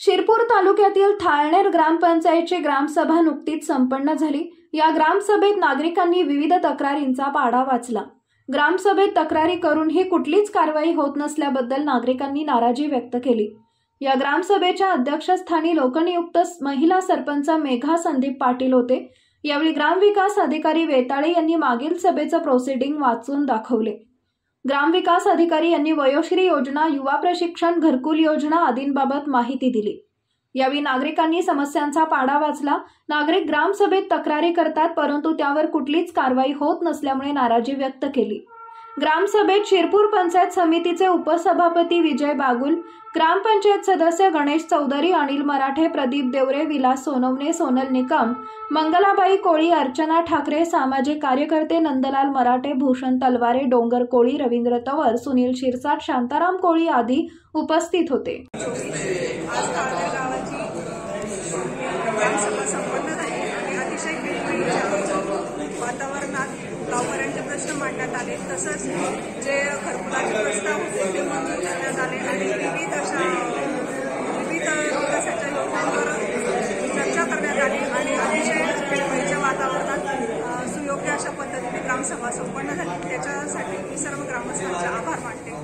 शिरपूर तालुक्यातील थाळनेर ग्रामपंचायतची ग्रामसभा नुकतीच संपन्न झाली। या ग्रामसभेत नागरिकांनी विविध तक्रारींचा पाढा वाचला। ग्रामसभेत तक्रारी करूनही कुठलीच कारवाई होत नसल्याबद्दल नागरिकांनी नाराजी व्यक्त केली। या ग्रामसभेच्या अध्यक्षस्थानी लोकनियुक्त महिला सरपंच मेघा संदीप पाटील होते। यावेळी ग्रामविकास अधिकारी वेताळे यांनी मागील सभेचं प्रोसिडिंग वाचून दाखवले। ग्रामविकास अधिकारी यांनी वयोश्री योजना, युवा प्रशिक्षण, घरकुल योजना आदींबाबत माहिती दिली। यावेळी नागरिकांनी समस्यांचा पाढा वाचला। नागरिक ग्रामसभेत तक्रारी करतात, परंतु त्यावर कुठलीच कारवाई होत नसल्यामुळे नाराजी व्यक्त केली। ग्रामसभेत शिरपूर पंचायत समितीचे उपसभापती विजय बागुल, ग्रामपंचायत सदस्य गणेश चौधरी, अनिल मराठे, प्रदीप देवरे, विलास सोनवणे, सोनल निकम, मंगलाबाई कोळी, अर्चना ठाकरे, सामाजिक कार्यकर्ते नंदलाल मराठे, भूषण तलवारे, डोंगर कोळी, रवींद्र तवर, सुनील शिरसाट, शांताराम कोळी आदी उपस्थित होते। वातावरणात गावकऱ्यांचे प्रश्न मांडण्यात आले, तसंच जे घरकुलाचे प्रस्ताव होते ते मंजूर करण्यात आले आणि विविध विकासाच्या योजनांवर चर्चा करण्यात आली आणि अतिशय वेळेच्या वातावरणात सुयोग्य अशा पद्धतीने ग्रामसभा संपन्न झाली। त्याच्यासाठी मी सर्व ग्रामस्थांचे आभार मानते।